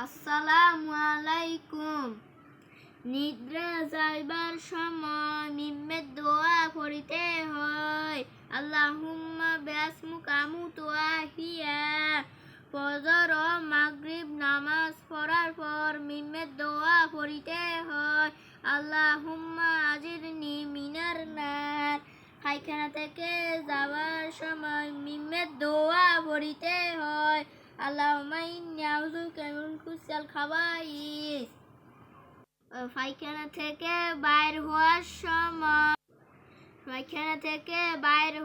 আসসালামু আলাইকুম। নিদ্রা যাইবার সময় মিম্মের দোয়া পড়িতে হয়। আল্লাহুম্মা বিআসমুকা আমুতু ওয়া আহইয়া। ফজর ও মাগরিব নামাজ পড়ার পর মিম্মের দোয়া পড়িতে হয়। আল্লাহুম্মা আজিরনি মিনার নার। পায়খানা থেকে যাওয়ার সময় মিম্মের দোয়া পড়িতে হয়। আল্লাহুম্মা ইন্নী আউযুবিকা মিন খুবুসিল খাবাইস। পায়খানা থেকে বাইর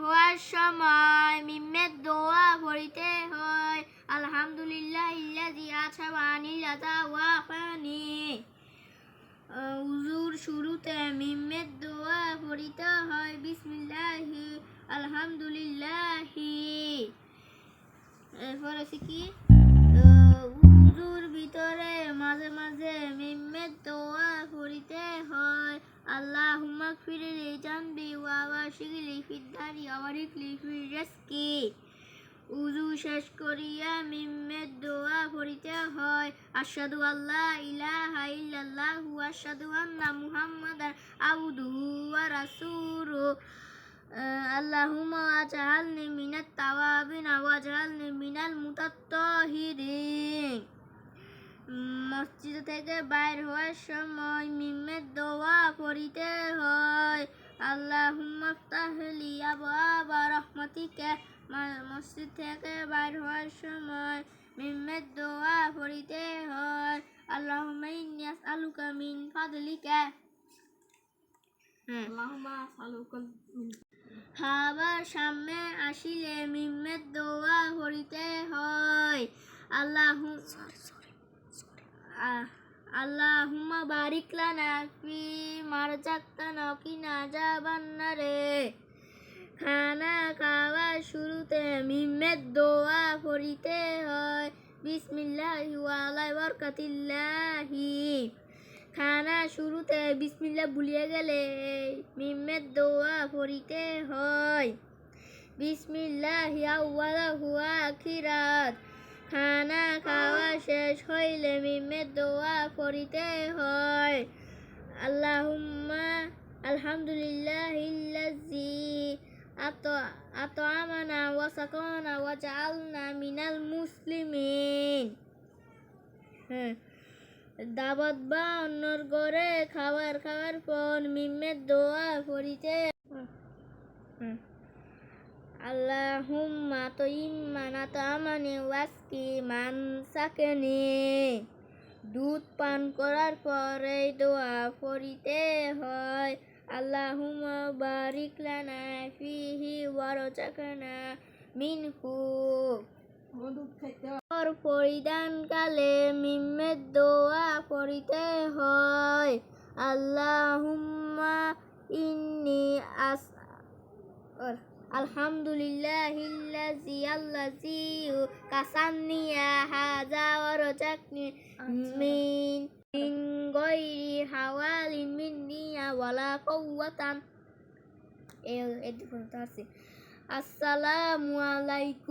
হওয়ার সময় মিম্মের দোয়া পড়িতে হয়। আলহামদুলিল্লাহিল্লাযী আযহাবা আনিল আযা ওয়া আফানি। উযুর শুরুতে মিম্মের দোয়া পড়িতে হয়। বিসমিল্লাহি আলহামদুলিল্লাহি। এরপর আছে কি, উযুর ভিতরে মাঝে মাঝে মিম্মের দোয়া পড়িতে হয়। আল্লাহুম্মা গফিরলি যানবি ওয়া ওয়াশিগলি ফিদ্দারি ওয়া বারিকলি ফি রিজকি। উযু শেষ করিয়া মিম্মের দোয়া পড়িতে হয়। আশহাদু আল্লা ইলাহা ইল্লাল্লাহু ওয়া আশহাদু আন্না মুহাম্মাদান আবদুহু ওয়া রাসূলুহু। আল্লাহুম্মা আজআলনি মিনাত তাওয়াবিন ওয়াজআলনি মিনাল মুতাত্তাহিরিন। মসজিদ থেকে বাইর হওয়ার সময় মিম্মের দোয়া পড়িতে হয়। আল্লাহুম্মা ইফতাহলি আবওয়াবা রাহমাতিকা। মসজিদ থেকে বাইর হওয়ার সময় মিম্মের দোয়া পড়িতে হয়। আল্লাহুম্মা ইন্নী আসআলুকা মিন ফাদলিকা। খাবার সামনে আসিলে মিম্মের দোয়া পড়িতে হয়। আল্লাহুম্মা বারিক লানা ফি মা রাযাকতানা ওয়া কিনা আযাবান নার। খানা খাওয়ার শুরুতে মিম্মের দোয়া পড়িতে হয়। বিসমিল্লাহি ওয়া আলা বারাকাতিল্লাহি। খানা শুরুতে বিসমিল্লাহ ভুলিয়ে গেলে মিম্মের দোয়া পড়িতে হয়। বিসমিল্লাহি আউওয়ালাহু ওয়া আখিরাত। খানা খাওয়া শেষ হইলে মিম্মের দোয়া পড়িতে হয়। আলহামদুলিল্লাহিল্লাযী আত'আমানা ওয়া সাকানা ওয়া জাআলনা মিনাল মুসলিমিন। দাওয়াত বা অন্যর ঘরে খাবার খাওয়ার পর মিম্মের দোয়া পড়িতে আল্লাহুম্মা আত'ইমান আত'আমানি ওয়াসকি মান সাকানি। দুধ পান করার পর এই দোয়া পড়িতে হয়। আল্লাহুম্মা বারিক লানা ফিহি ওয়া রাযাকনা মিনহু। পরিধানকালে মিম্মের দোয়া পড়িতে হয়। আল্লাহুম্মা ইন্নী আলহামদুলিল্লাহিল্লাযী কাসানি হাযা ওয়া রাযাকনি মিন গায়রি হাওয়ালিন মিন্নি ওয়ালা কুওয়াতান। আসসালামু আলাইকুম।